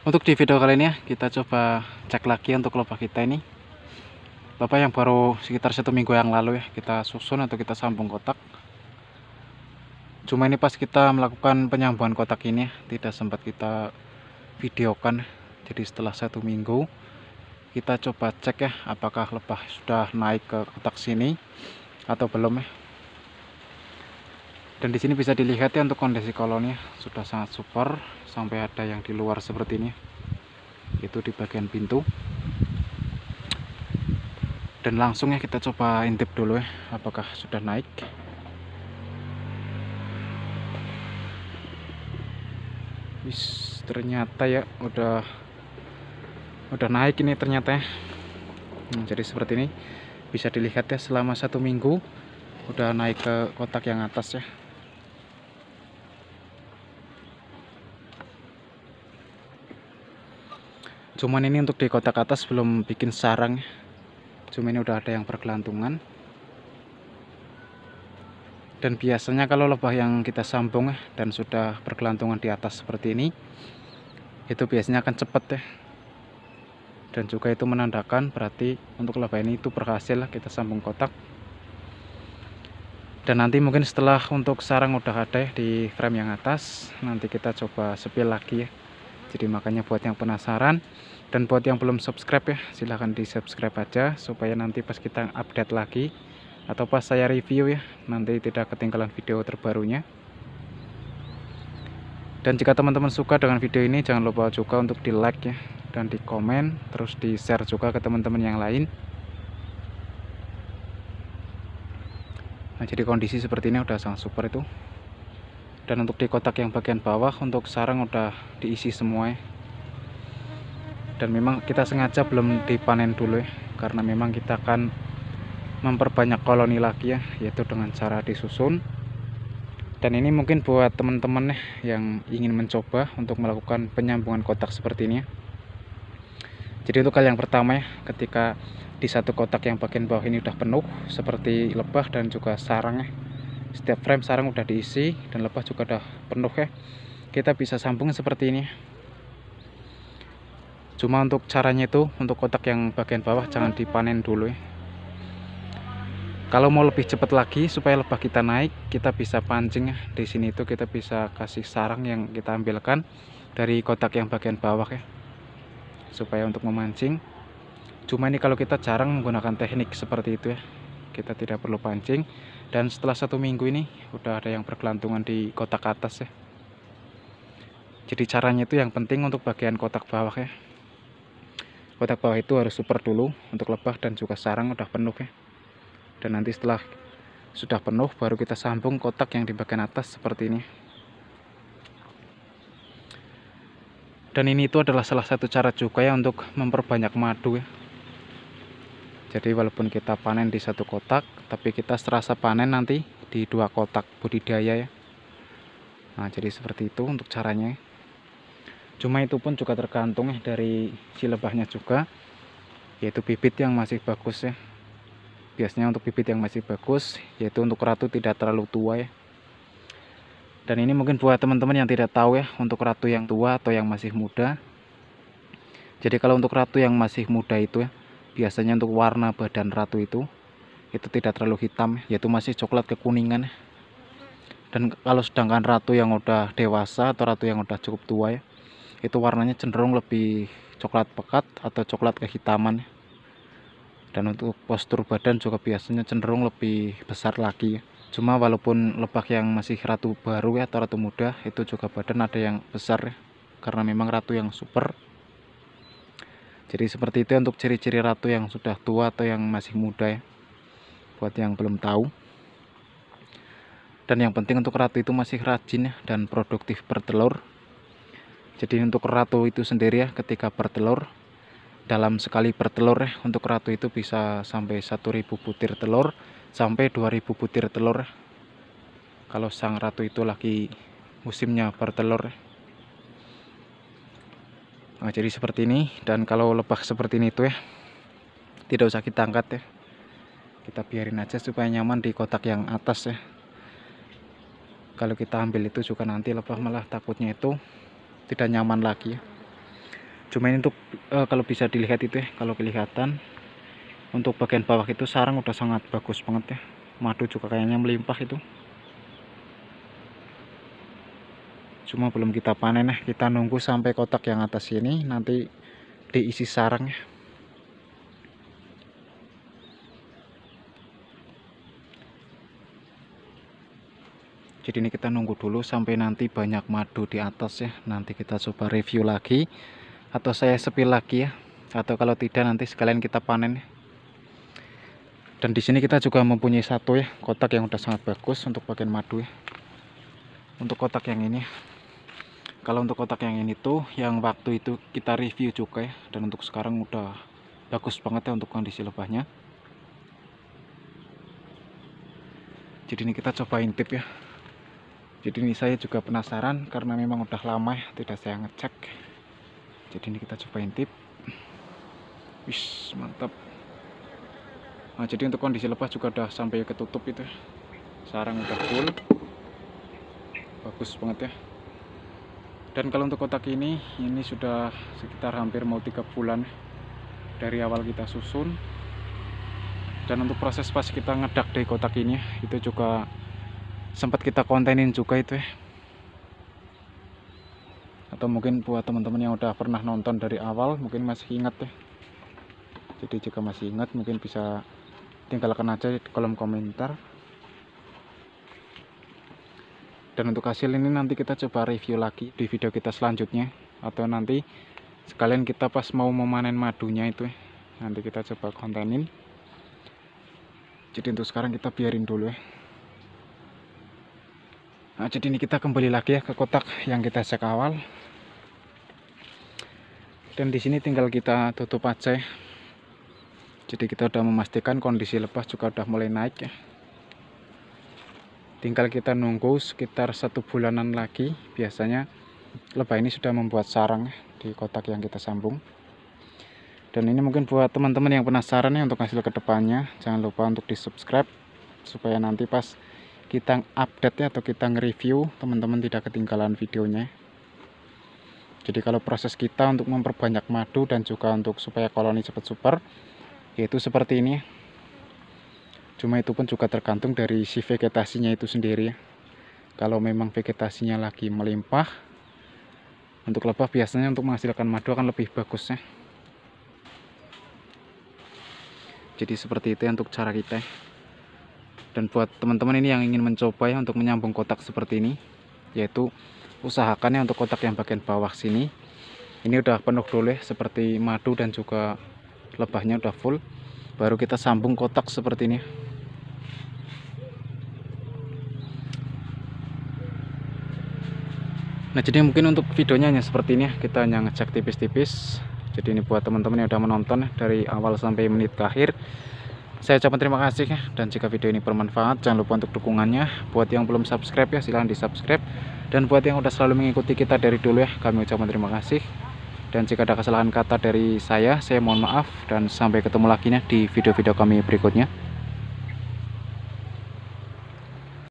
Untuk di video kali ini ya, kita coba cek lagi untuk lebah kita ini. Lebah yang baru sekitar 1 minggu yang lalu ya, kita susun atau kita sambung kotak. Cuma ini pas kita melakukan penyambungan kotak ini ya, tidak sempat kita videokan. Jadi setelah 1 minggu, kita coba cek ya, apakah lebah sudah naik ke kotak sini atau belum ya. Dan di sini bisa dilihat ya untuk kondisi koloni sudah sangat super, sampai ada yang di luar seperti ini. Itu di bagian pintu. Dan langsung ya kita coba intip dulu ya, apakah sudah naik. Wis, ternyata ya udah naik ini ternyata ya. Jadi seperti ini bisa dilihat ya, selama 1 minggu udah naik ke kotak yang atas ya. Cuman ini untuk di kotak atas belum bikin sarang ya. Cuma ini udah ada yang bergelantungan. Dan biasanya kalau lebah yang kita sambung ya, dan sudah bergelantungan di atas seperti ini, itu biasanya akan cepet ya. Dan juga itu menandakan berarti untuk lebah ini itu berhasil kita sambung kotak. Dan nanti mungkin setelah untuk sarang udah ada ya di frame yang atas, nanti kita coba sepil lagi ya. Jadi makanya buat yang penasaran dan buat yang belum subscribe ya, silahkan di subscribe aja supaya nanti pas kita update lagi atau pas saya review ya, nanti tidak ketinggalan video terbarunya. Dan jika teman-teman suka dengan video ini, jangan lupa juga untuk di like ya, dan di komen, terus di share juga ke teman-teman yang lain. Nah, jadi kondisi seperti ini udah sangat super itu. Dan untuk di kotak yang bagian bawah untuk sarang udah diisi semua ya. Dan memang kita sengaja belum dipanen dulu ya, karena memang kita akan memperbanyak koloni lagi ya, yaitu dengan cara disusun. Dan ini mungkin buat teman-teman yang ingin mencoba untuk melakukan penyambungan kotak seperti ini ya. Jadi untuk hal yang pertama ya, ketika di satu kotak yang bagian bawah ini udah penuh seperti lebah dan juga sarang ya, setiap frame sarang udah diisi dan lebah juga udah penuh ya, kita bisa sambung seperti ini. Cuma untuk caranya itu, untuk kotak yang bagian bawah jangan dipanen dulu ya. Kalau mau lebih cepat lagi supaya lebah kita naik, kita bisa pancing ya. Di sini itu kita bisa kasih sarang yang kita ambilkan dari kotak yang bagian bawah ya, supaya untuk memancing. Cuma ini kalau kita jarang menggunakan teknik seperti itu ya, kita tidak perlu pancing. Dan setelah 1 minggu ini udah ada yang bergelantungan di kotak atas ya. Jadi caranya itu yang penting untuk bagian kotak bawah ya. Kotak bawah itu harus super dulu untuk lebah dan juga sarang udah penuh ya. Dan nanti setelah sudah penuh baru kita sambung kotak yang di bagian atas seperti ini. Dan ini itu adalah salah satu cara juga ya untuk memperbanyak madu ya. Jadi walaupun kita panen di satu kotak, tapi kita serasa panen nanti di 2 kotak budidaya ya. Nah, jadi seperti itu untuk caranya. Cuma itu pun juga tergantung ya dari si lebahnya juga, yaitu bibit yang masih bagus ya. Biasanya untuk bibit yang masih bagus, yaitu untuk ratu tidak terlalu tua ya. Dan ini mungkin buat teman-teman yang tidak tahu ya, untuk ratu yang tua atau yang masih muda. Jadi kalau untuk ratu yang masih muda itu ya, biasanya untuk warna badan ratu itu tidak terlalu hitam, yaitu masih coklat kekuningan. Dan kalau sedangkan ratu yang udah dewasa atau ratu yang udah cukup tua ya, itu warnanya cenderung lebih coklat pekat atau coklat kehitaman. Dan untuk postur badan juga biasanya cenderung lebih besar lagi ya. Cuma walaupun lebah yang masih ratu baru ya atau ratu muda, itu juga badan ada yang besar ya, karena memang ratu yang super. Jadi seperti itu untuk ciri-ciri ratu yang sudah tua atau yang masih muda ya, buat yang belum tahu. Dan yang penting untuk ratu itu masih rajin ya, dan produktif bertelur. Jadi untuk ratu itu sendiri ya, ketika bertelur, dalam sekali bertelur ya, untuk ratu itu bisa sampai 1000 butir telur sampai 2000 butir telur ya, kalau sang ratu itu lagi musimnya bertelur ya. Nah, jadi seperti ini. Dan kalau lebah seperti ini tuh ya, tidak usah kita angkat ya, kita biarin aja supaya nyaman di kotak yang atas ya. Kalau kita ambil itu juga nanti lebah malah takutnya itu tidak nyaman lagi ya. Cuma ini untuk kalau bisa dilihat itu ya, kalau kelihatan untuk bagian bawah itu sarang udah sangat bagus banget ya. Madu juga kayaknya melimpah itu. Cuma belum kita panen ya, kita nunggu sampai kotak yang atas ini nanti diisi sarang ya. Jadi ini kita nunggu dulu sampai nanti banyak madu di atas ya. Nanti kita coba review lagi atau saya sepil lagi ya. Atau kalau tidak nanti sekalian kita panen ya. Dan di sini kita juga mempunyai satu ya kotak yang udah sangat bagus untuk bagian madu ya. Untuk kotak yang ini. Kalau untuk kotak yang ini tuh yang waktu itu kita review juga ya. Dan untuk sekarang udah bagus banget ya untuk kondisi lebahnya. Jadi ini kita coba intip ya. Jadi ini saya juga penasaran karena memang udah lama ya tidak saya ngecek. Jadi ini kita coba intip. Wis, mantap. Nah, jadi untuk kondisi lebah juga udah sampai ketutup itu. Sarang udah full. Bagus banget ya. Dan kalau untuk kotak ini sudah sekitar hampir mau 3 bulan dari awal kita susun. Dan untuk proses pas kita ngedak dari kotak ini itu juga sempat kita kontenin juga itu ya. Atau mungkin buat teman-teman yang udah pernah nonton dari awal mungkin masih ingat ya. Jadi jika masih ingat mungkin bisa tinggalkan aja di kolom komentar. Dan untuk hasil ini nanti kita coba review lagi di video kita selanjutnya. Atau nanti sekalian kita pas mau memanen madunya itu ya. Nanti kita coba kontenin. Jadi untuk sekarang kita biarin dulu ya. Nah, jadi ini kita kembali lagi ya ke kotak yang kita cek awal. Dan di sini tinggal kita tutup aja ya. Jadi kita udah memastikan kondisi lebah juga udah mulai naik ya. Tinggal kita nunggu sekitar 1 bulanan lagi. Biasanya lebah ini sudah membuat sarang ya, di kotak yang kita sambung. Dan ini mungkin buat teman-teman yang penasaran ya untuk hasil kedepannya. Jangan lupa untuk di subscribe supaya nanti pas kita update ya atau kita nge-review teman-teman tidak ketinggalan videonya. Jadi kalau proses kita untuk memperbanyak madu dan juga untuk supaya koloni cepat super yaitu seperti ini. Cuma itu pun juga tergantung dari si vegetasinya itu sendiri ya. Kalau memang vegetasinya lagi melimpah untuk lebah biasanya untuk menghasilkan madu akan lebih bagus ya. Jadi seperti itu ya untuk cara kita ya. Dan buat teman-teman ini yang ingin mencoba ya untuk menyambung kotak seperti ini, yaitu usahakan ya untuk kotak yang bagian bawah sini ini udah penuh dulu ya, seperti madu dan juga lebahnya udah full, baru kita sambung kotak seperti ini. Nah jadi mungkin untuk videonya hanya seperti ini ya, kita hanya ngecek tipis-tipis. Jadi ini buat teman-teman yang udah menonton ya, dari awal sampai menit terakhir. Saya ucapkan terima kasih ya, dan jika video ini bermanfaat jangan lupa untuk dukungannya. Buat yang belum subscribe ya silahkan di subscribe. Dan buat yang udah selalu mengikuti kita dari dulu ya, kami ucapkan terima kasih. Dan jika ada kesalahan kata dari saya mohon maaf. Dan sampai ketemu lagi ya di video-video kami berikutnya.